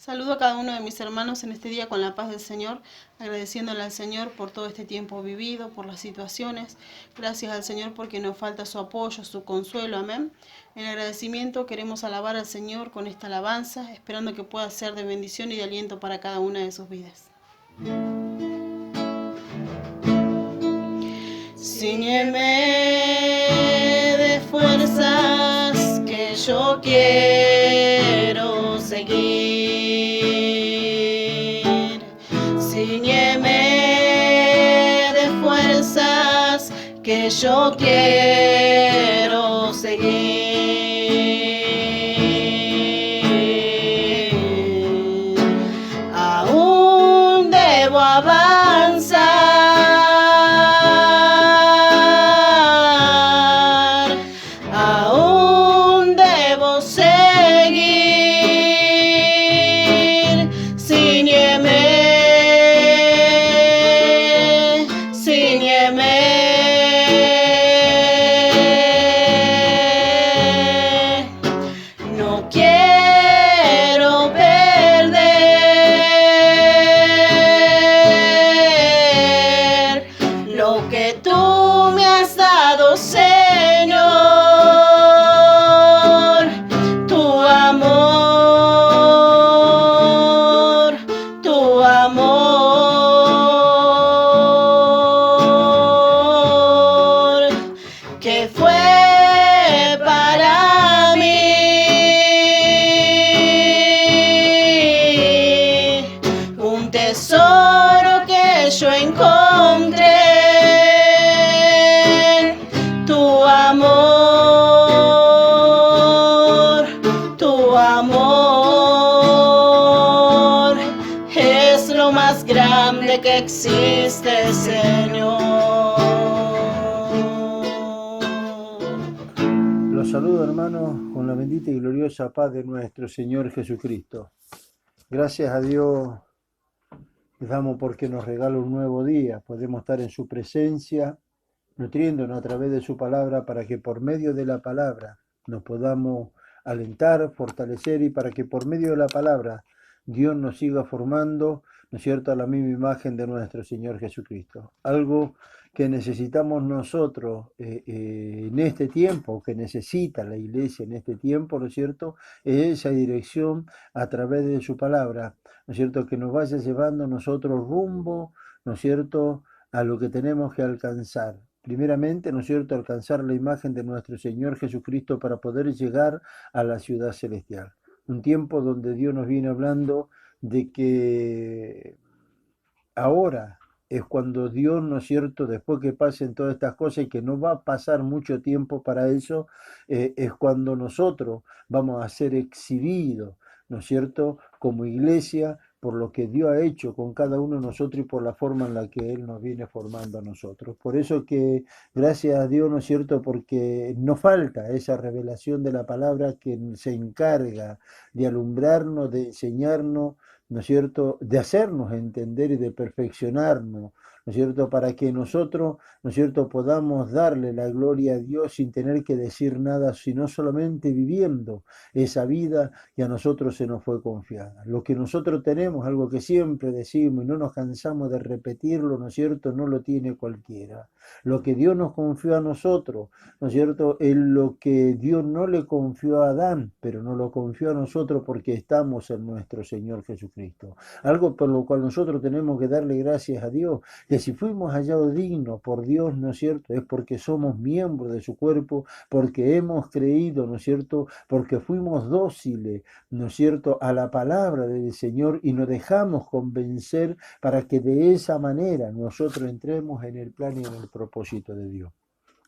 Saludo a cada uno de mis hermanos en este día con la paz del Señor, agradeciéndole al Señor por todo este tiempo vivido, por las situaciones. Gracias al Señor porque nos falta su apoyo, su consuelo, amén. En agradecimiento queremos alabar al Señor con esta alabanza, esperando que pueda ser de bendición y de aliento para cada una de sus vidas. Ciñeme de fuerzas que yo quiero seguir. Ciñeme de fuerzas que yo quiero seguir. Aún debo avanzar, aún debo seguir. Ciñeme, ciñeme. No quiero perder lo que tú me has dado, Señor. Tu amor, tu amor, que fue para mí un tesoro que yo encontré. Tu amor, tu amor es lo más grande que existe, Señor. Los saludo, hermanos, con la bendita y gloriosa paz de nuestro Señor Jesucristo. Gracias a Dios les damos porque nos regala un nuevo día. Podemos estar en su presencia, nutriéndonos a través de su palabra para que por medio de la palabra nos podamos alentar, fortalecer y para que por medio de la palabra Dios nos siga formando, ¿no es cierto?, a la misma imagen de nuestro Señor Jesucristo. Algo que necesitamos nosotros en este tiempo, que necesita la iglesia en este tiempo, ¿no es cierto?, es esa dirección a través de su palabra, ¿no es cierto?, que nos vaya llevando nosotros rumbo, ¿no es cierto?, a lo que tenemos que alcanzar. Primeramente, ¿no es cierto?, alcanzar la imagen de nuestro Señor Jesucristo para poder llegar a la ciudad celestial. Un tiempo donde Dios nos viene hablando de que ahora es cuando Dios, ¿no es cierto?, después que pasen todas estas cosas y que no va a pasar mucho tiempo para eso, es cuando nosotros vamos a ser exhibidos, ¿no es cierto?, como iglesia, por lo que Dios ha hecho con cada uno de nosotros y por la forma en la que Él nos viene formando a nosotros. Por eso que, gracias a Dios, ¿no es cierto?, porque nos falta esa revelación de la palabra que se encarga de alumbrarnos, de enseñarnos, ¿no es cierto?, de hacernos entender y de perfeccionarnos, ¿no es cierto?, para que nosotros, ¿no es cierto?, podamos darle la gloria a Dios sin tener que decir nada, sino solamente viviendo esa vida que a nosotros se nos fue confiada. Lo que nosotros tenemos, algo que siempre decimos y no nos cansamos de repetirlo, ¿no es cierto?, no lo tiene cualquiera. Lo que Dios nos confió a nosotros, ¿no es cierto?, es lo que Dios no le confió a Adán, pero nos lo confió a nosotros porque estamos en nuestro Señor Jesucristo. Algo por lo cual nosotros tenemos que darle gracias a Dios, que si fuimos hallados dignos por Dios, ¿no es cierto?, es porque somos miembros de su cuerpo, porque hemos creído, ¿no es cierto?, porque fuimos dóciles, ¿no es cierto?, a la palabra del Señor y nos dejamos convencer para que de esa manera nosotros entremos en el plan y en el propósito de Dios.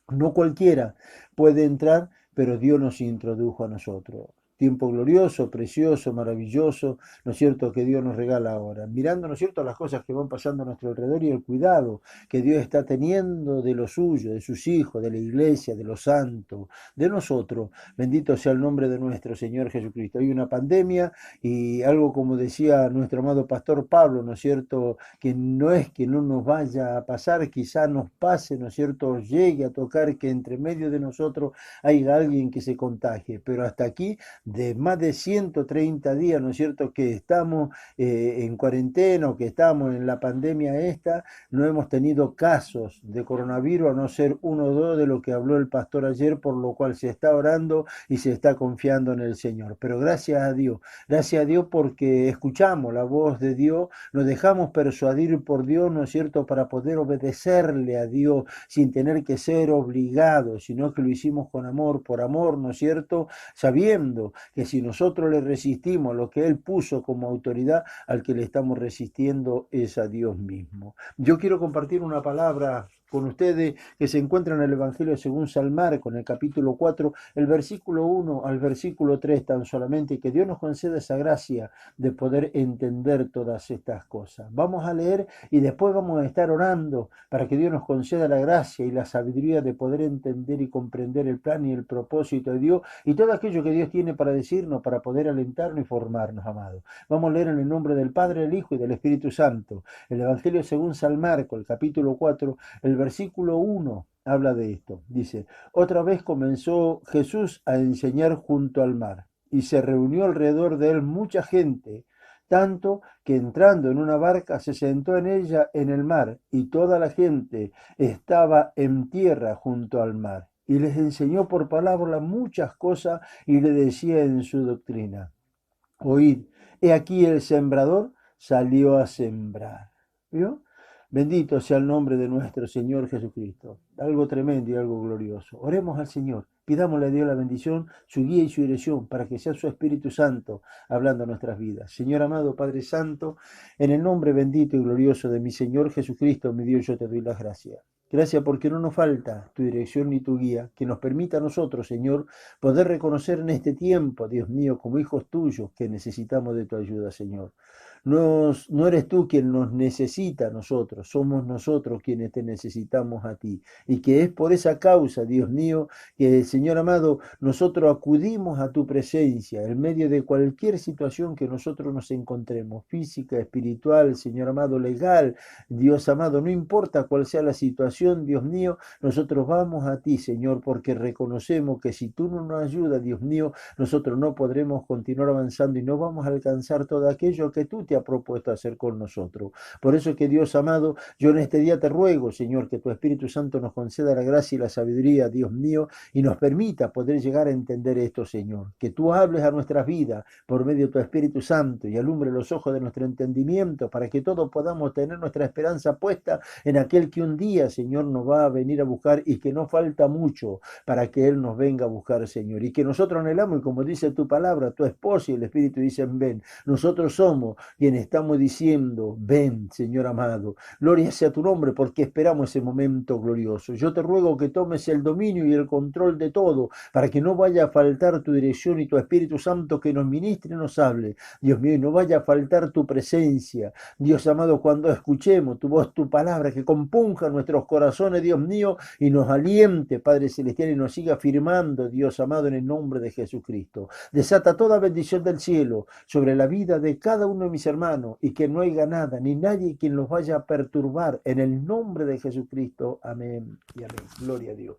No cualquiera puede entrar, pero Dios nos introdujo a nosotros. Tiempo glorioso, precioso, maravilloso, ¿no es cierto?, que Dios nos regala ahora. Mirando, ¿no es cierto?, las cosas que van pasando a nuestro alrededor y el cuidado que Dios está teniendo de lo suyo, de sus hijos, de la iglesia, de los santos, de nosotros. Bendito sea el nombre de nuestro Señor Jesucristo. Hay una pandemia y algo como decía nuestro amado pastor Pablo, ¿no es cierto?, que no es que no nos vaya a pasar, quizá nos pase, ¿no es cierto?, llegue a tocar que entre medio de nosotros haya alguien que se contagie, pero hasta aquí de más de 130 días, ¿no es cierto?, que estamos en cuarentena o que estamos en la pandemia esta, no hemos tenido casos de coronavirus, a no ser uno o dos de lo que habló el pastor ayer, por lo cual se está orando y se está confiando en el Señor. Pero gracias a Dios porque escuchamos la voz de Dios, nos dejamos persuadir por Dios, ¿no es cierto?, para poder obedecerle a Dios sin tener que ser obligados, sino que lo hicimos con amor, por amor, ¿no es cierto?, sabiendo que si nosotros le resistimos lo que Él puso como autoridad, al que le estamos resistiendo es a Dios mismo. Yo quiero compartir una palabra con ustedes que se encuentra en el Evangelio según San Marcos, en el capítulo 4, el versículo 1 al versículo 3 tan solamente, que Dios nos conceda esa gracia de poder entender todas estas cosas. Vamos a leer y después vamos a estar orando para que Dios nos conceda la gracia y la sabiduría de poder entender y comprender el plan y el propósito de Dios y todo aquello que Dios tiene para decirnos, para poder alentarnos y formarnos, amados. Vamos a leer en el nombre del Padre, del Hijo y del Espíritu Santo. El Evangelio según San Marcos, el capítulo 4, el versículo 1 habla de esto. Dice: otra vez comenzó Jesús a enseñar junto al mar, y se reunió alrededor de él mucha gente, tanto que entrando en una barca se sentó en ella en el mar, y toda la gente estaba en tierra junto al mar. Y les enseñó por palabra muchas cosas, y le decía en su doctrina: oíd, he aquí el sembrador salió a sembrar. ¿Vio? Bendito sea el nombre de nuestro Señor Jesucristo. Algo tremendo y algo glorioso. Oremos al Señor. Pidámosle a Dios la bendición, su guía y su dirección, para que sea su Espíritu Santo hablando en nuestras vidas. Señor amado, Padre Santo, en el nombre bendito y glorioso de mi Señor Jesucristo, mi Dios, yo te doy las gracias. Gracias porque no nos falta tu dirección ni tu guía, que nos permita a nosotros, Señor, poder reconocer en este tiempo, Dios mío, como hijos tuyos, que necesitamos de tu ayuda, Señor. No eres tú quien nos necesita a nosotros, somos nosotros quienes te necesitamos a ti. Y que es por esa causa, Dios mío, que, Señor amado, nosotros acudimos a tu presencia en medio de cualquier situación que nosotros nos encontremos, física, espiritual, Señor amado, legal, Dios amado, no importa cuál sea la situación, Dios mío, nosotros vamos a ti, Señor, porque reconocemos que si tú no nos ayudas, Dios mío, nosotros no podremos continuar avanzando y no vamos a alcanzar todo aquello que tú te has propuesto hacer con nosotros. Por eso que, Dios amado, yo en este día te ruego, Señor, que tu Espíritu Santo nos conceda la gracia y la sabiduría, Dios mío, y nos permita poder llegar a entender esto, Señor. Que tú hables a nuestras vidas por medio de tu Espíritu Santo y alumbre los ojos de nuestro entendimiento para que todos podamos tener nuestra esperanza puesta en aquel que un día, Señor, nos va a venir a buscar y que no falta mucho para que Él nos venga a buscar, Señor. Y que nosotros anhelamos, y como dice tu palabra, tu esposo y el Espíritu dicen ven. Nosotros somos quienes estamos diciendo ven, Señor amado. Gloria sea tu nombre porque esperamos ese momento glorioso. Yo te ruego que tomes el dominio y el control de todo para que no vaya a faltar tu dirección y tu Espíritu Santo que nos ministre y nos hable. Dios mío, y no vaya a faltar tu presencia. Dios amado, cuando escuchemos tu voz, tu palabra, que compunja nuestros corazones, Dios mío, y nos aliente, Padre Celestial, y nos siga firmando, Dios amado, en el nombre de Jesucristo. Desata toda bendición del cielo sobre la vida de cada uno de mis hermanos y que no haya nada ni nadie quien los vaya a perturbar en el nombre de Jesucristo. Amén y amén. Gloria a Dios.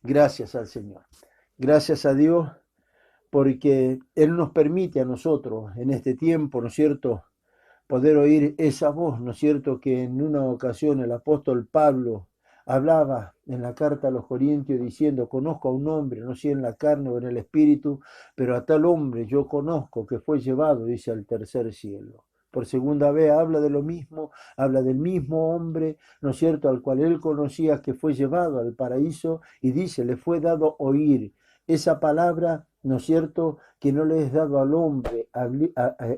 Gracias al Señor. Gracias a Dios porque Él nos permite a nosotros en este tiempo, ¿no es cierto?, poder oír esa voz, ¿no es cierto?, que en una ocasión el apóstol Pablo hablaba en la carta a los Corintios diciendo: conozco a un hombre, no sé si en la carne o en el espíritu, pero a tal hombre yo conozco que fue llevado, dice, al tercer cielo. Por segunda vez habla de lo mismo, habla del mismo hombre, ¿no es cierto?, al cual él conocía, que fue llevado al paraíso, y dice, le fue dado oír esa palabra, ¿no es cierto?, que no le es dado al hombre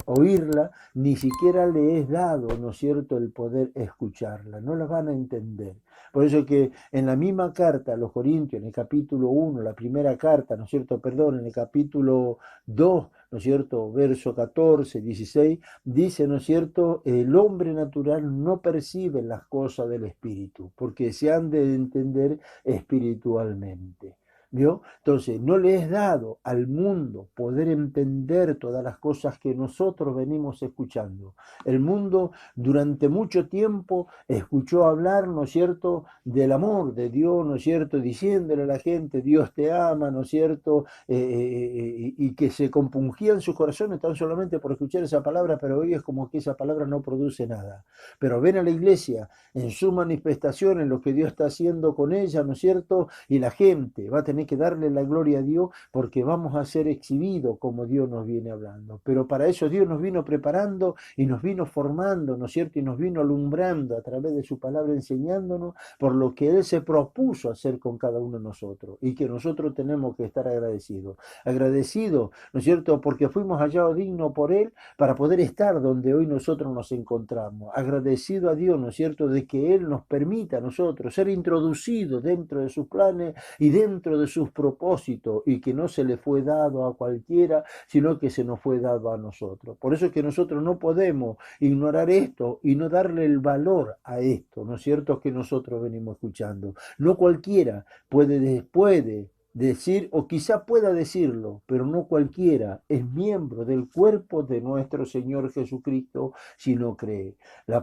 oírla, ni siquiera le es dado, ¿no es cierto?, el poder escucharla, no la van a entender. Por eso que en la misma carta a los Corintios, en el capítulo 1, la primera carta, ¿no es cierto?, perdón, en el capítulo 2, ¿no es cierto?, verso 14, 16, dice, ¿no es cierto?, el hombre natural no percibe las cosas del espíritu, porque se han de entender espiritualmente. ¿Vio? Entonces, no le es dado al mundo poder entender todas las cosas que nosotros venimos escuchando. El mundo durante mucho tiempo escuchó hablar, ¿no es cierto?, del amor de Dios, ¿no es cierto?, diciéndole a la gente, Dios te ama, ¿no es cierto?, y que se compungían sus corazones tan solamente por escuchar esa palabra, pero hoy es como que esa palabra no produce nada. Pero ven a la iglesia en su manifestación, en lo que Dios está haciendo con ella, ¿no es cierto?, y la gente va a tener que darle la gloria a Dios porque vamos a ser exhibidos como Dios nos viene hablando. Pero para eso Dios nos vino preparando y nos vino formando, ¿no es cierto? Y nos vino alumbrando a través de su palabra, enseñándonos por lo que Él se propuso hacer con cada uno de nosotros y que nosotros tenemos que estar agradecidos. Agradecidos, ¿no es cierto? Porque fuimos hallados dignos por Él para poder estar donde hoy nosotros nos encontramos. Agradecido a Dios, ¿no es cierto?, de que Él nos permita a nosotros ser introducidos dentro de sus planes y dentro de sus propósitos, y que no se le fue dado a cualquiera, sino que se nos fue dado a nosotros. Por eso es que nosotros no podemos ignorar esto y no darle el valor a esto, ¿no es cierto?, que nosotros venimos escuchando. No cualquiera puede decir, o quizá pueda decirlo, pero no cualquiera es miembro del cuerpo de nuestro Señor Jesucristo si no cree. El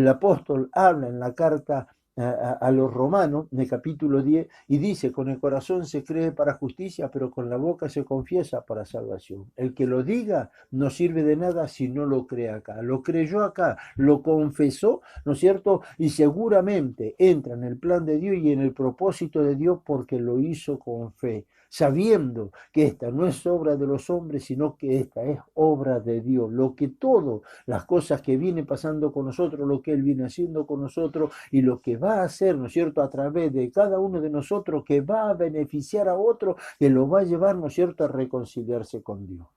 apóstol habla en la carta a los romanos, en el capítulo 10, y dice, con el corazón se cree para justicia, pero con la boca se confiesa para salvación. El que lo diga no sirve de nada si no lo cree acá. Lo creyó acá, lo confesó, ¿no es cierto? Y seguramente entra en el plan de Dios y en el propósito de Dios porque lo hizo con fe, sabiendo que esta no es obra de los hombres, sino que esta es obra de Dios. Lo que todas las cosas que vienen pasando con nosotros, lo que Él viene haciendo con nosotros y lo que va a hacer, ¿no es cierto?, a través de cada uno de nosotros, que va a beneficiar a otro, que lo va a llevar, ¿no es cierto?, a reconciliarse con Dios.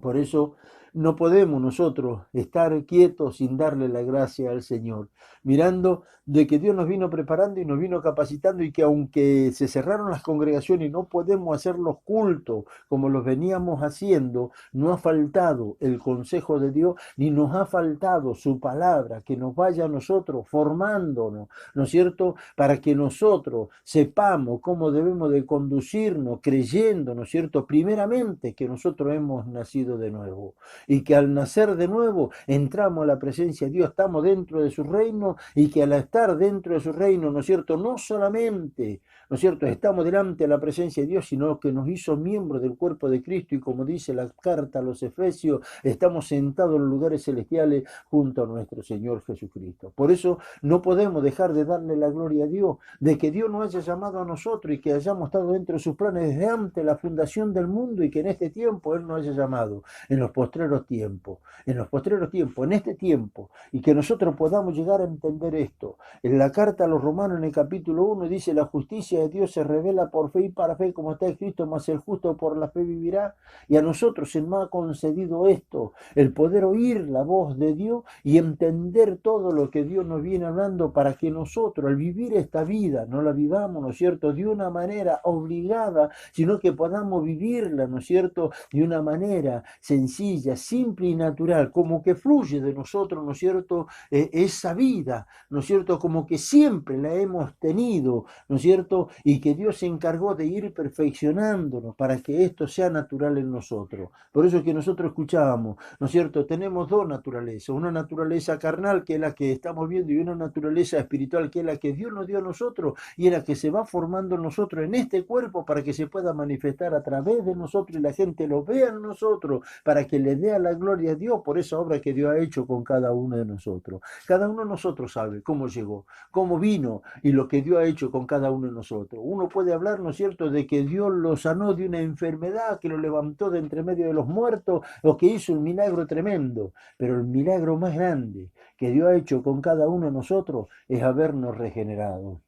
Por eso no podemos nosotros estar quietos sin darle la gracia al Señor, mirando de que Dios nos vino preparando y nos vino capacitando, y que aunque se cerraron las congregaciones y no podemos hacer los cultos como los veníamos haciendo, no ha faltado el consejo de Dios, ni nos ha faltado su palabra que nos vaya a nosotros formándonos, ¿no es cierto?, para que nosotros sepamos cómo debemos de conducirnos, creyendo, ¿no es cierto?, primeramente que nosotros hemos nacido de nuevo, y que al nacer de nuevo entramos a la presencia de Dios, estamos dentro de su reino, y que al estar dentro de su reino, ¿no es cierto?, no solamente, ¿no es cierto?, estamos delante de la presencia de Dios, sino que nos hizo miembros del cuerpo de Cristo, y como dice la carta a los Efesios, estamos sentados en los lugares celestiales junto a nuestro Señor Jesucristo. Por eso no podemos dejar de darle la gloria a Dios, de que Dios nos haya llamado a nosotros y que hayamos estado dentro de sus planes desde antes de la fundación del mundo, y que en este tiempo Él nos haya llamado en los postreros tiempos, en este tiempo, y que nosotros podamos llegar a entender esto. En la carta a los romanos, en el capítulo 1, dice, la justicia de Dios se revela por fe y para fe, como está escrito, mas el justo por la fe vivirá. Y a nosotros se nos ha concedido esto, el poder oír la voz de Dios y entender todo lo que Dios nos viene hablando, para que nosotros al vivir esta vida no la vivamos, ¿no es cierto?, de una manera obligada, sino que podamos vivirla, ¿no es cierto?, de una manera sencilla, simple y natural, como que fluye de nosotros, ¿no es cierto?, esa vida, ¿no es cierto?, como que siempre la hemos tenido, ¿no es cierto?, y que Dios se encargó de ir perfeccionándonos para que esto sea natural en nosotros. Por eso es que nosotros escuchábamos, ¿no es cierto?, tenemos dos naturalezas, una naturaleza carnal, que es la que estamos viendo, y una naturaleza espiritual, que es la que Dios nos dio a nosotros, y es la que se va formando en nosotros en este cuerpo, para que se pueda manifestar a través de nosotros y la gente lo vea en nosotros, para que le dé la gloria a Dios por esa obra que Dios ha hecho con cada uno de nosotros. Cada uno de nosotros sabe cómo llegó, cómo vino, y lo que Dios ha hecho con cada uno de nosotros. Uno puede hablar, ¿no es cierto?, de que Dios lo sanó de una enfermedad, que lo levantó de entre medio de los muertos, o que hizo un milagro tremendo, pero el milagro más grande que Dios ha hecho con cada uno de nosotros es habernos regenerado,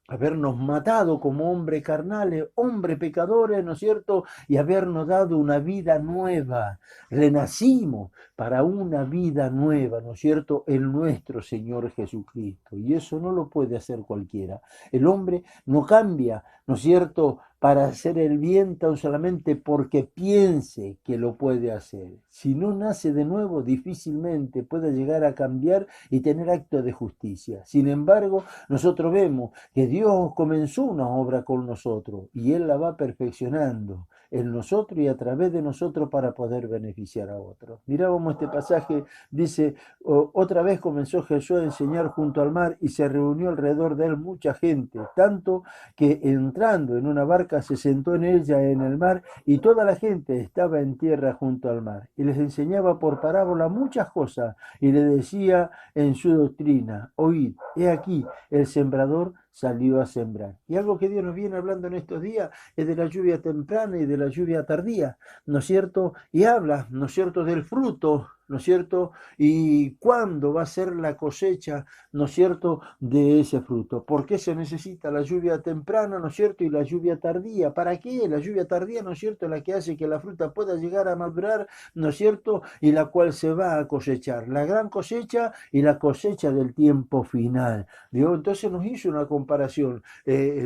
habernos matado como hombres carnales, hombres pecadores, ¿no es cierto?, y habernos dado una vida nueva. Renacimos para una vida nueva, ¿no es cierto?, en nuestro Señor Jesucristo. Y eso no lo puede hacer cualquiera. El hombre no cambia, ¿no es cierto?, para hacer el bien tan solamente porque piense que lo puede hacer. Si no nace de nuevo, difícilmente puede llegar a cambiar y tener acto de justicia. Sin embargo, nosotros vemos que Dios comenzó una obra con nosotros y Él la va perfeccionando en nosotros y a través de nosotros para poder beneficiar a otros. Mirábamos este pasaje, dice, otra vez comenzó Jesús a enseñar junto al mar y se reunió alrededor de él mucha gente, tanto que entrando en una barca se sentó en ella en el mar y toda la gente estaba en tierra junto al mar. Y les enseñaba por parábola muchas cosas y le decía en su doctrina, oíd, he aquí, el sembrador salió a sembrar. Y algo que Dios nos viene hablando en estos días es de la lluvia temprana y de la lluvia tardía, ¿no es cierto? Y habla, ¿no es cierto?, del fruto, ¿no es cierto? Y cuándo va a ser la cosecha, ¿no es cierto?, de ese fruto. ¿Por qué se necesita la lluvia temprana, ¿no es cierto?, y la lluvia tardía? ¿Para qué? La lluvia tardía, ¿no es cierto?, la que hace que la fruta pueda llegar a madurar, ¿no es cierto?, y la cual se va a cosechar. La gran cosecha y la cosecha del tiempo final. ¿Vio? Entonces nos hizo una comparación,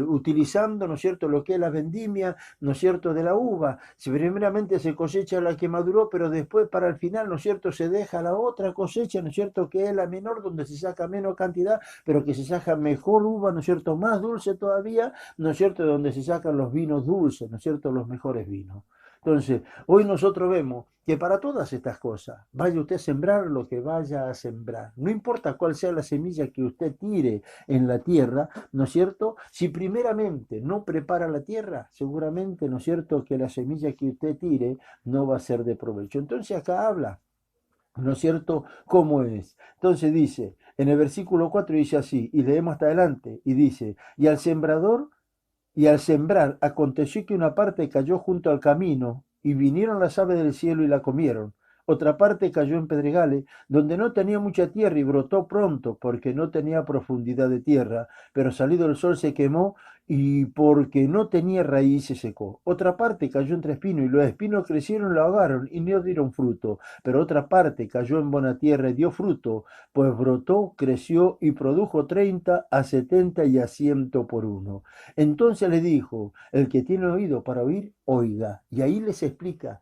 utilizando, ¿no es cierto?, lo que es la vendimia, ¿no es cierto?, de la uva. Si primeramente se cosecha la que maduró, pero después para el final, ¿no es cierto?, se deja la otra cosecha, ¿no es cierto?, que es la menor, donde se saca menos cantidad, pero que se saca mejor uva, ¿no es cierto?, más dulce todavía, ¿no es cierto?, donde se sacan los vinos dulces, ¿no es cierto?, los mejores vinos. Entonces, hoy nosotros vemos que para todas estas cosas, vaya usted a sembrar lo que vaya a sembrar. No importa cuál sea la semilla que usted tire en la tierra, ¿no es cierto? Si primeramente no prepara la tierra, seguramente, ¿no es cierto?, que la semilla que usted tire no va a ser de provecho. Entonces acá habla, ¿no es cierto?, cómo es. Entonces dice, en el versículo 4 dice así, y leemos hasta adelante, y dice, y al sembrador, y al sembrar, aconteció que una parte cayó junto al camino, y vinieron las aves del cielo y la comieron. Otra parte cayó en pedregales, donde no tenía mucha tierra y brotó pronto, porque no tenía profundidad de tierra, pero salido el sol se quemó y porque no tenía raíz se secó. Otra parte cayó entre espinos y los espinos crecieron, la ahogaron y no dieron fruto. Pero otra parte cayó en buena tierra y dio fruto, pues brotó, creció y produjo 30, a 70 y a 100 por uno. Entonces le dijo, el que tiene oído para oír, oiga. Y ahí les explica.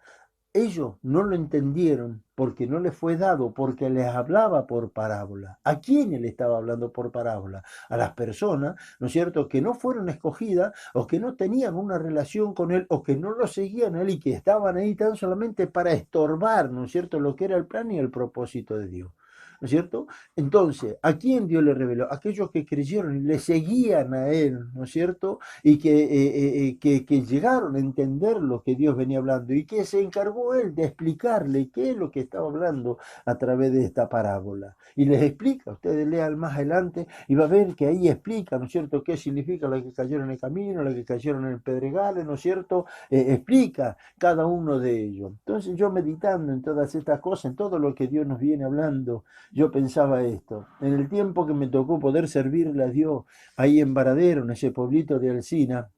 Ellos no lo entendieron porque no les fue dado, porque les hablaba por parábola. ¿A quién le estaba hablando por parábola? A las personas, ¿no es cierto?, que no fueron escogidas o que no tenían una relación con él o que no lo seguían a él y que estaban ahí tan solamente para estorbar, ¿no es cierto?, lo que era el plan y el propósito de Dios. ¿No es cierto? Entonces, ¿a quién Dios le reveló? Aquellos que creyeron y le seguían a él, ¿no es cierto?, y que llegaron a entender lo que Dios venía hablando y que se encargó él de explicarle qué es lo que estaba hablando a través de esta parábola. Y les explica, ustedes lean más adelante y va a ver que ahí explica, ¿no es cierto?, qué significa la que cayeron en el camino, la que cayeron en el pedregal, ¿no es cierto?, explica cada uno de ellos. Entonces yo meditando en todas estas cosas, en todo lo que Dios nos viene hablando, yo pensaba esto, en el tiempo que me tocó poder servirle a Dios ahí en Varadero, en ese pueblito de Alsina,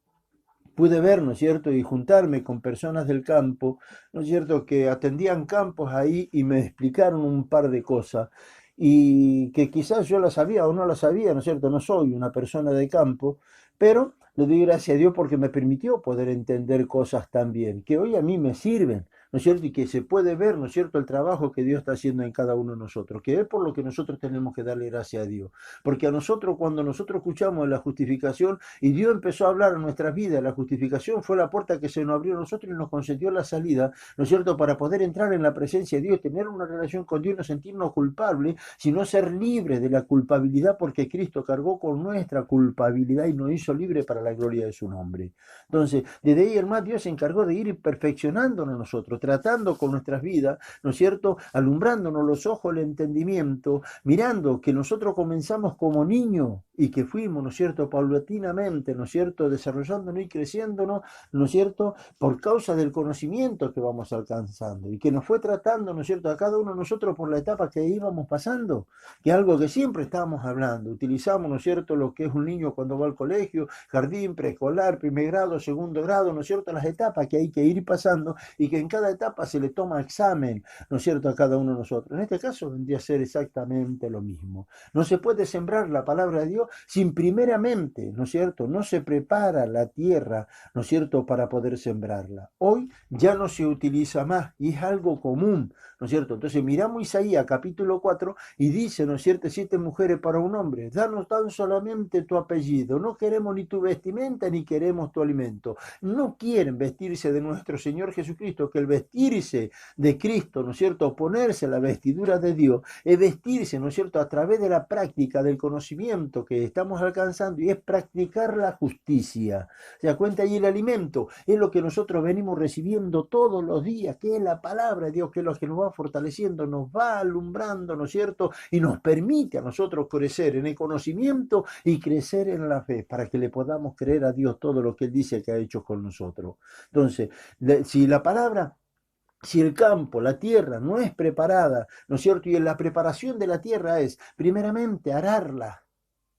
pude ver, ¿no es cierto?, y juntarme con personas del campo, ¿no es cierto?, que atendían campos ahí y me explicaron un par de cosas y que quizás yo las sabía o no las sabía, ¿no es cierto?, no soy una persona de campo, pero le doy gracias a Dios porque me permitió poder entender cosas también, que hoy a mí me sirven, ¿no es cierto?, y que se puede ver, ¿no es cierto?, el trabajo que Dios está haciendo en cada uno de nosotros, que es por lo que nosotros tenemos que darle gracias a Dios, porque a nosotros, cuando nosotros escuchamos la justificación, y Dios empezó a hablar en nuestras vidas, la justificación fue la puerta que se nos abrió a nosotros y nos concedió la salida, ¿no es cierto?, para poder entrar en la presencia de Dios, tener una relación con Dios, no sentirnos culpables, sino ser libres de la culpabilidad, porque Cristo cargó con nuestra culpabilidad y nos hizo libres para la gloria de su nombre. Entonces, desde ahí el más Dios se encargó de ir perfeccionándonos nosotros, tratando con nuestras vidas, ¿no es cierto?, alumbrándonos los ojos, el entendimiento, mirando que nosotros comenzamos como niños y que fuimos, ¿no es cierto?, paulatinamente, ¿no es cierto?, desarrollándonos y creciéndonos, ¿no es cierto?, por causa del conocimiento que vamos alcanzando y que nos fue tratando, ¿no es cierto?, a cada uno de nosotros por la etapa que íbamos pasando, que es algo que siempre estábamos hablando. Utilizamos, ¿no es cierto?, lo que es un niño cuando va al colegio, jardín, preescolar, primer grado, segundo grado, ¿no es cierto?, las etapas que hay que ir pasando y que en cada etapa se le toma examen, ¿no es cierto?, a cada uno de nosotros. En este caso vendría a ser exactamente lo mismo. No se puede sembrar la palabra de Dios sin primeramente, ¿no es cierto?, no se prepara la tierra, ¿no es cierto?, para poder sembrarla. Hoy ya no se utiliza más y es algo común, ¿no es cierto? Entonces miramos Isaías capítulo 4 y dice, ¿no es cierto?, 7 mujeres para un hombre, danos tan solamente tu apellido, no queremos ni tu vestimenta ni queremos tu alimento. No quieren vestirse de nuestro Señor Jesucristo, que el vestirse de Cristo, ¿no es cierto?, ponerse la vestidura de Dios, es vestirse, ¿no es cierto?, a través de la práctica del conocimiento que estamos alcanzando y es practicar la justicia. ¿Se da cuenta? Y el alimento es lo que nosotros venimos recibiendo todos los días, que es la palabra de Dios, que es lo que nos va fortaleciendo, nos va alumbrando, ¿no es cierto?, y nos permite a nosotros crecer en el conocimiento y crecer en la fe, para que le podamos creer a Dios todo lo que Él dice que ha hecho con nosotros. Entonces, si la palabra, si el campo, la tierra no es preparada, ¿no es cierto?, y la preparación de la tierra es primeramente ararla,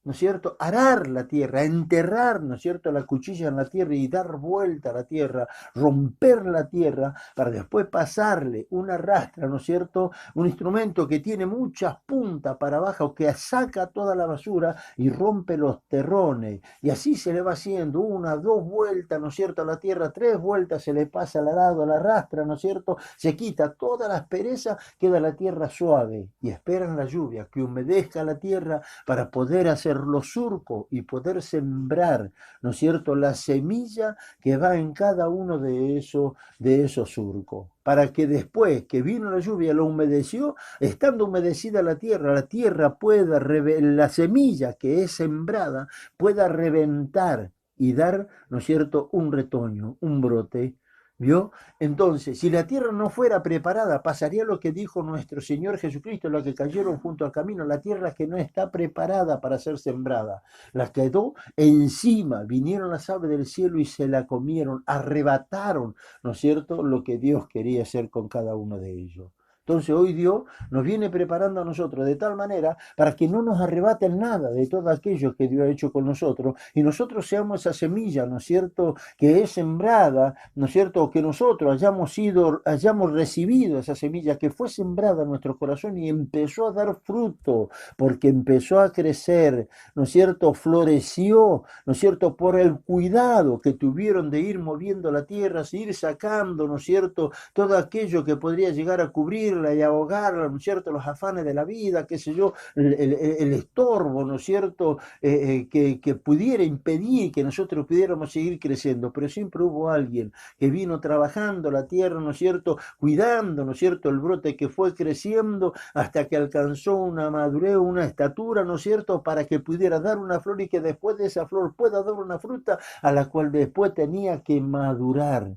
¿no es cierto?, arar la tierra, enterrar, ¿no es cierto?, la cuchilla en la tierra y dar vuelta a la tierra, romper la tierra para después pasarle una rastra, ¿no es cierto?, un instrumento que tiene muchas puntas para abajo, que saca toda la basura y rompe los terrones. Y así se le va haciendo una, dos vueltas, ¿no es cierto?, a la tierra, tres vueltas se le pasa al arado, la rastra, ¿no es cierto?, se quita toda la aspereza, queda la tierra suave y esperan la lluvia, que humedezca la tierra para poder hacer los surcos y poder sembrar, ¿no es cierto?, la semilla que va en cada uno de esos surcos, para que después que vino la lluvia lo humedeció, estando humedecida la tierra pueda, la semilla que es sembrada pueda reventar y dar, ¿no es cierto?, un retoño, un brote. ¿Vio? Entonces, si la tierra no fuera preparada, pasaría lo que dijo nuestro Señor Jesucristo, los que cayeron junto al camino, la tierra que no está preparada para ser sembrada, la quedó encima, vinieron las aves del cielo y se la comieron, arrebataron, ¿no es cierto?, lo que Dios quería hacer con cada uno de ellos. Entonces hoy Dios nos viene preparando a nosotros de tal manera para que no nos arrebaten nada de todo aquello que Dios ha hecho con nosotros y nosotros seamos esa semilla, ¿no es cierto?, que es sembrada, ¿no es cierto?, que nosotros hayamos recibido esa semilla que fue sembrada en nuestro corazón y empezó a dar fruto, porque empezó a crecer, ¿no es cierto?, floreció, ¿no es cierto?, por el cuidado que tuvieron de ir moviendo la tierra, ir sacando, ¿no es cierto?, todo aquello que podría llegar a cubrirla y ahogarla, ¿no es cierto?, los afanes de la vida, qué sé yo, el estorbo, ¿no es cierto?, que pudiera impedir que nosotros pudiéramos seguir creciendo, pero siempre hubo alguien que vino trabajando la tierra, ¿no es cierto?, cuidando, ¿no es cierto?, el brote que fue creciendo hasta que alcanzó una madurez, una estatura, ¿no es cierto?, para que pudiera dar una flor y que después de esa flor pueda dar una fruta a la cual después tenía que madurar.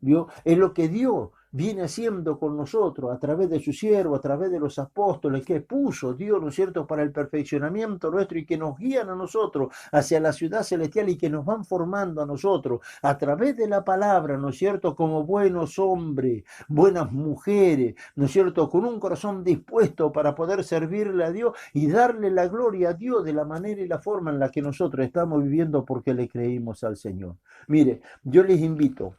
¿Vio? Es lo que Dios viene haciendo con nosotros a través de su siervo, a través de los apóstoles que puso Dios, ¿no es cierto?, para el perfeccionamiento nuestro y que nos guían a nosotros hacia la ciudad celestial y que nos van formando a nosotros a través de la palabra, ¿no es cierto?, como buenos hombres, buenas mujeres, ¿no es cierto?, con un corazón dispuesto para poder servirle a Dios y darle la gloria a Dios de la manera y la forma en la que nosotros estamos viviendo porque le creímos al Señor. Mire, yo les invito.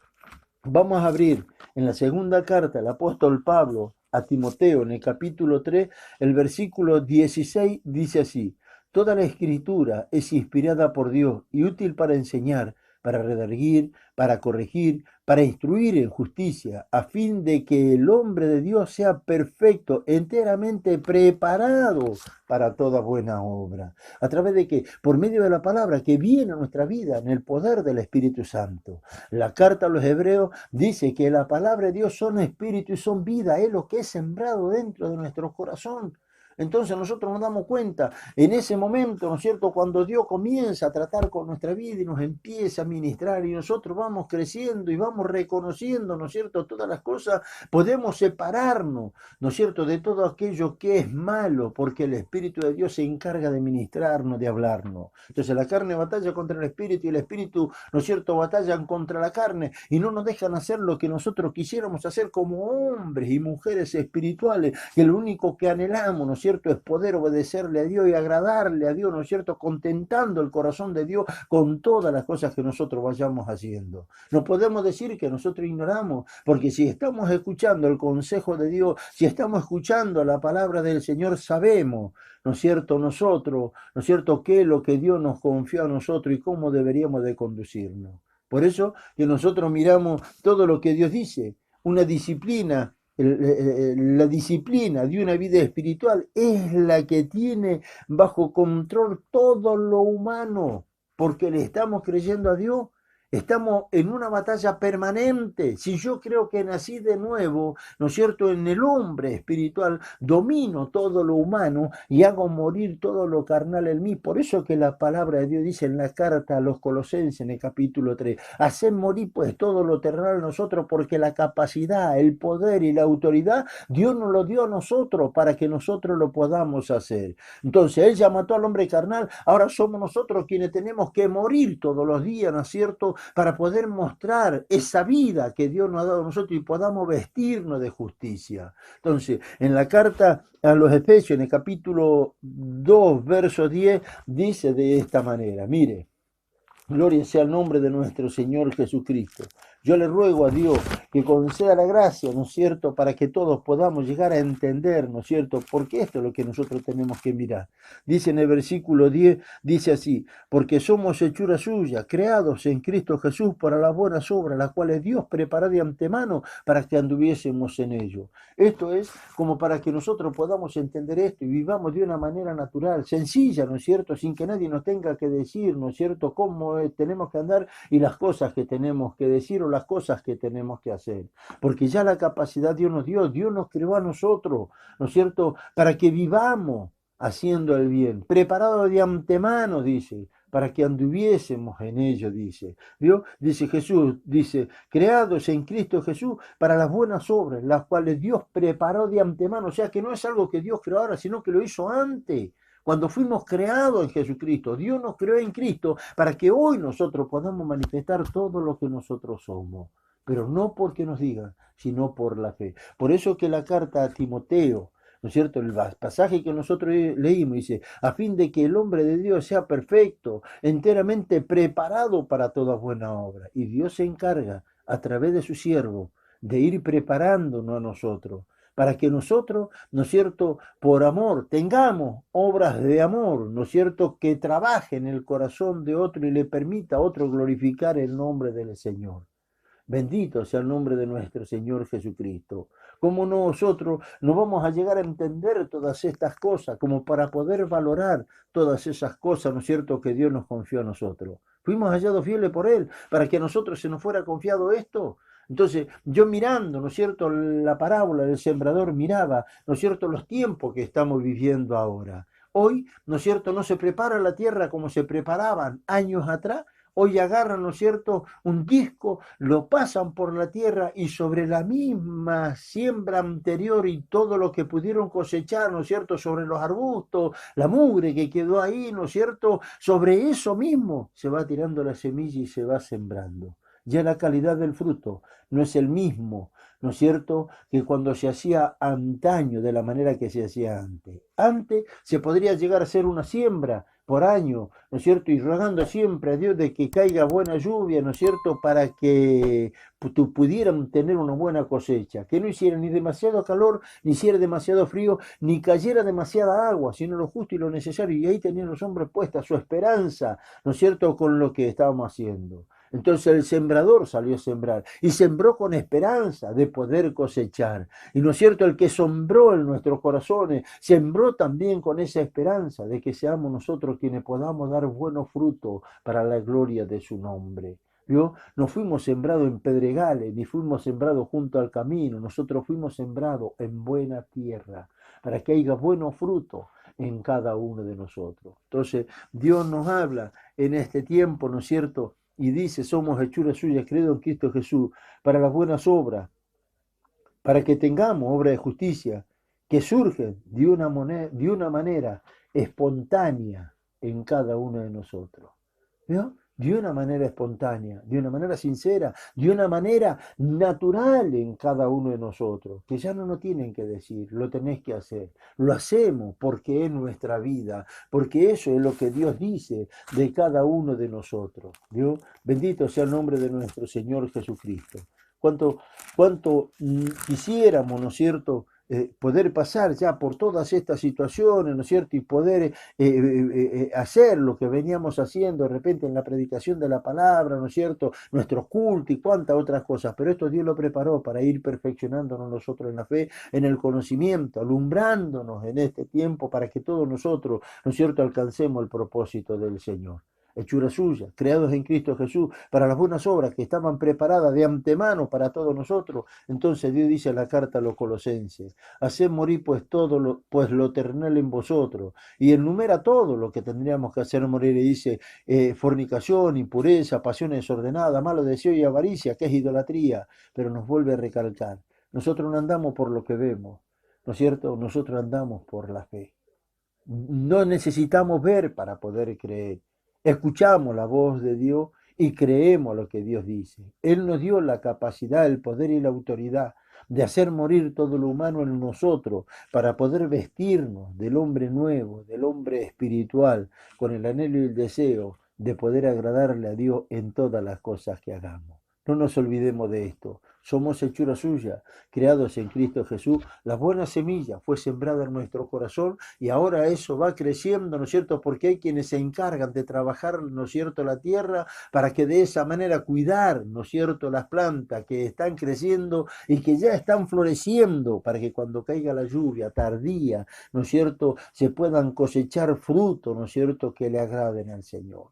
Vamos a abrir en la segunda carta del apóstol Pablo a Timoteo, en el capítulo 3, el versículo 16 dice así: toda la escritura es inspirada por Dios y útil para enseñar, para redarguir, para corregir, para instruir en justicia, a fin de que el hombre de Dios sea perfecto, enteramente preparado para toda buena obra. ¿A través de qué? Por medio de la palabra que viene a nuestra vida en el poder del Espíritu Santo. La carta a los Hebreos dice que la palabra de Dios son espíritu y son vida, es lo que es sembrado dentro de nuestro corazón. Entonces nosotros nos damos cuenta en ese momento, ¿no es cierto?, cuando Dios comienza a tratar con nuestra vida y nos empieza a ministrar y nosotros vamos creciendo y vamos reconociendo, ¿no es cierto?, todas las cosas, podemos separarnos, ¿no es cierto?, de todo aquello que es malo, porque el Espíritu de Dios se encarga de ministrarnos, de hablarnos. Entonces la carne batalla contra el Espíritu y el Espíritu, ¿no es cierto?, batallan contra la carne y no nos dejan hacer lo que nosotros quisiéramos hacer como hombres y mujeres espirituales, que lo único que anhelamos, ¿no es es cierto?, es poder obedecerle a Dios y agradarle a Dios, ¿no es cierto?, contentando el corazón de Dios con todas las cosas que nosotros vayamos haciendo. No podemos decir que nosotros ignoramos, porque si estamos escuchando el consejo de Dios, si estamos escuchando la palabra del Señor, sabemos, ¿no es cierto?, nosotros, ¿no es cierto?, qué es lo que Dios nos confió a nosotros y cómo deberíamos de conducirnos. Por eso que nosotros miramos todo lo que Dios dice, una disciplina. La disciplina de una vida espiritual es la que tiene bajo control todo lo humano, porque le estamos creyendo a Dios. Estamos en una batalla permanente. Si yo creo que nací de nuevo, ¿no es cierto?, en el hombre espiritual, domino todo lo humano y hago morir todo lo carnal en mí. Por eso que la palabra de Dios dice en la carta a los Colosenses, en el capítulo 3, haced morir pues todo lo terrenal en nosotros, porque la capacidad, el poder y la autoridad, Dios nos lo dio a nosotros para que nosotros lo podamos hacer. Entonces, Él ya mató al hombre carnal, ahora somos nosotros quienes tenemos que morir todos los días, ¿no es cierto?, para poder mostrar esa vida que Dios nos ha dado a nosotros y podamos vestirnos de justicia. Entonces, en la carta a los Efesios, en el capítulo 2, verso 10, dice de esta manera, mire, gloria sea el nombre de nuestro Señor Jesucristo. Yo le ruego a Dios que conceda la gracia, ¿no es cierto?, para que todos podamos llegar a entender, ¿no es cierto?, porque esto es lo que nosotros tenemos que mirar. Dice en el versículo 10, dice así, porque somos hechura suya, creados en Cristo Jesús para las buenas obras, las cuales Dios preparó de antemano para que anduviésemos en ello. Esto es como para que nosotros podamos entender esto y vivamos de una manera natural, sencilla, ¿no es cierto?, sin que nadie nos tenga que decir, ¿no es cierto?, cómo tenemos que andar y las cosas que tenemos que decir o las cosas que tenemos que hacer. Porque ya la capacidad Dios nos creó a nosotros, ¿no es cierto?, para que vivamos haciendo el bien, preparado de antemano, dice, para que anduviésemos en ello, dice. ¿Vio? Dice Jesús, dice, creados en Cristo Jesús para las buenas obras, las cuales Dios preparó de antemano. O sea que no es algo que Dios creó ahora, sino que lo hizo antes. Cuando fuimos creados en Jesucristo, Dios nos creó en Cristo para que hoy nosotros podamos manifestar todo lo que nosotros somos. Pero no porque nos digan, sino por la fe. Por eso que la carta a Timoteo, ¿no es cierto?, el pasaje que nosotros leímos dice, a fin de que el hombre de Dios sea perfecto, enteramente preparado para toda buena obra. Y Dios se encarga, a través de su siervo, de ir preparándonos a nosotros, para que nosotros, ¿no es cierto?, por amor, tengamos obras de amor, ¿no es cierto?, que trabaje en el corazón de otro y le permita a otro glorificar el nombre del Señor. Bendito sea el nombre de nuestro Señor Jesucristo. ¿Cómo nosotros no vamos a llegar a entender todas estas cosas como para poder valorar todas esas cosas, ¿no es cierto?, que Dios nos confió a nosotros? Fuimos hallados fieles por Él, para que a nosotros se nos fuera confiado esto. Entonces, yo mirando, ¿no es cierto?, la parábola del sembrador, miraba, ¿no es cierto?, los tiempos que estamos viviendo ahora. Hoy, ¿no es cierto?, no se prepara la tierra como se preparaban años atrás. Hoy agarran, ¿no es cierto?, un disco, lo pasan por la tierra y sobre la misma siembra anterior y todo lo que pudieron cosechar, ¿no es cierto?, sobre los arbustos, la mugre que quedó ahí, ¿no es cierto?, sobre eso mismo se va tirando la semilla y se va sembrando. Ya la calidad del fruto no es el mismo, ¿no es cierto?, que cuando se hacía antaño de la manera que se hacía antes. Antes se podría llegar a hacer una siembra por año, ¿no es cierto?, y rogando siempre a Dios de que caiga buena lluvia, ¿no es cierto?, para que pudieran tener una buena cosecha, que no hiciera ni demasiado calor, ni hiciera demasiado frío, ni cayera demasiada agua, sino lo justo y lo necesario, y ahí tenían los hombres puesta su esperanza, ¿no es cierto?, con lo que estábamos haciendo. Entonces el sembrador salió a sembrar y sembró con esperanza de poder cosechar. Y no es cierto, el que sembró en nuestros corazones, sembró también con esa esperanza de que seamos nosotros quienes podamos dar buenos frutos para la gloria de su nombre. ¿Vio? No fuimos sembrados en pedregales, ni fuimos sembrados junto al camino, nosotros fuimos sembrados en buena tierra, para que haya buenos frutos en cada uno de nosotros. Entonces, Dios nos habla en este tiempo, ¿no es cierto?, y dice, somos hechuras suyas, creados en Cristo Jesús, para las buenas obras, para que tengamos obra de justicia, que surgen de una manera espontánea en cada uno de nosotros. ¿Vio? de una manera espontánea, de una manera sincera, de una manera natural en cada uno de nosotros, que ya no nos tienen que decir, lo tenés que hacer, lo hacemos porque es nuestra vida, porque eso es lo que Dios dice de cada uno de nosotros. Dios, bendito sea el nombre de nuestro Señor Jesucristo. Cuánto quisiéramos, ¿no es cierto?, poder pasar ya por todas estas situaciones, ¿no es cierto?, y poder hacer lo que veníamos haciendo de repente en la predicación de la palabra, ¿no es cierto?, nuestros cultos y cuantas otras cosas, pero esto Dios lo preparó para ir perfeccionándonos nosotros en la fe, en el conocimiento, alumbrándonos en este tiempo para que todos nosotros, ¿no es cierto?, alcancemos el propósito del Señor. Hechura suya, creados en Cristo Jesús, para las buenas obras que estaban preparadas de antemano para todos nosotros. Entonces Dios dice en la carta a los Colosenses, haced morir pues pues lo terrenal en vosotros, y enumera todo lo que tendríamos que hacer morir, y dice, fornicación, impureza, pasión desordenada, malo deseo y avaricia, que es idolatría, pero nos vuelve a recalcar, nosotros no andamos por lo que vemos, ¿no es cierto? Nosotros andamos por la fe. No necesitamos ver para poder creer. Escuchamos la voz de Dios y creemos lo que Dios dice. Él nos dio la capacidad, el poder y la autoridad de hacer morir todo lo humano en nosotros para poder vestirnos del hombre nuevo, del hombre espiritual, con el anhelo y el deseo de poder agradarle a Dios en todas las cosas que hagamos. No nos olvidemos de esto. Somos hechura suya, creados en Cristo Jesús. La buena semilla fue sembrada en nuestro corazón y ahora eso va creciendo, ¿no es cierto? Porque hay quienes se encargan de trabajar, ¿no es cierto?, la tierra para que de esa manera cuidar, ¿no es cierto?, las plantas que están creciendo y que ya están floreciendo para que cuando caiga la lluvia tardía, ¿no es cierto?, se puedan cosechar frutos, ¿no es cierto?, que le agraden al Señor.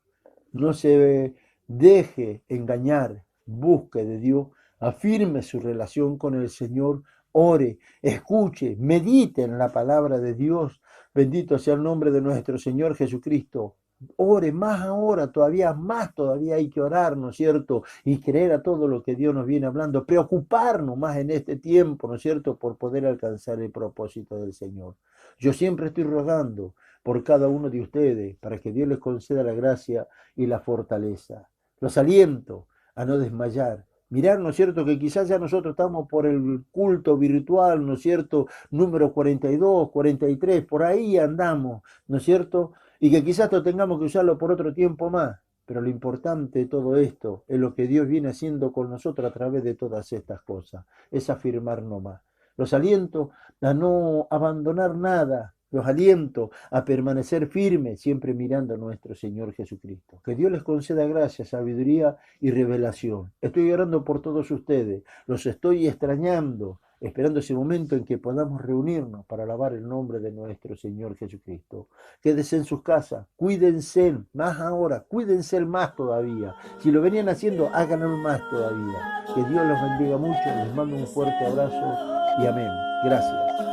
No se deje engañar, busque de Dios, afirme su relación con el Señor, ore, escuche, medite en la palabra de Dios. Bendito sea el nombre de nuestro Señor Jesucristo. Ore más ahora, todavía más, todavía hay que orar, ¿no es cierto? Y creer a todo lo que Dios nos viene hablando, preocuparnos más en este tiempo, ¿no es cierto?, por poder alcanzar el propósito del Señor. Yo siempre estoy rogando por cada uno de ustedes para que Dios les conceda la gracia y la fortaleza. Los aliento a no desmayar. Mirar, ¿no es cierto?, que quizás ya nosotros estamos por el culto virtual, ¿no es cierto?, número 42, 43, por ahí andamos, ¿no es cierto?, y que quizás lo tengamos que usarlo por otro tiempo más. Pero lo importante de todo esto es lo que Dios viene haciendo con nosotros a través de todas estas cosas, es afirmar no más. Los aliento a no abandonar nada, los aliento a permanecer firmes, siempre mirando a nuestro Señor Jesucristo. Que Dios les conceda gracia, sabiduría y revelación. Estoy orando por todos ustedes, los estoy extrañando, esperando ese momento en que podamos reunirnos para alabar el nombre de nuestro Señor Jesucristo. Quédense en sus casas, cuídense más ahora, cuídense más todavía. Si lo venían haciendo, háganlo más todavía. Que Dios los bendiga mucho, les mando un fuerte abrazo y amén. Gracias.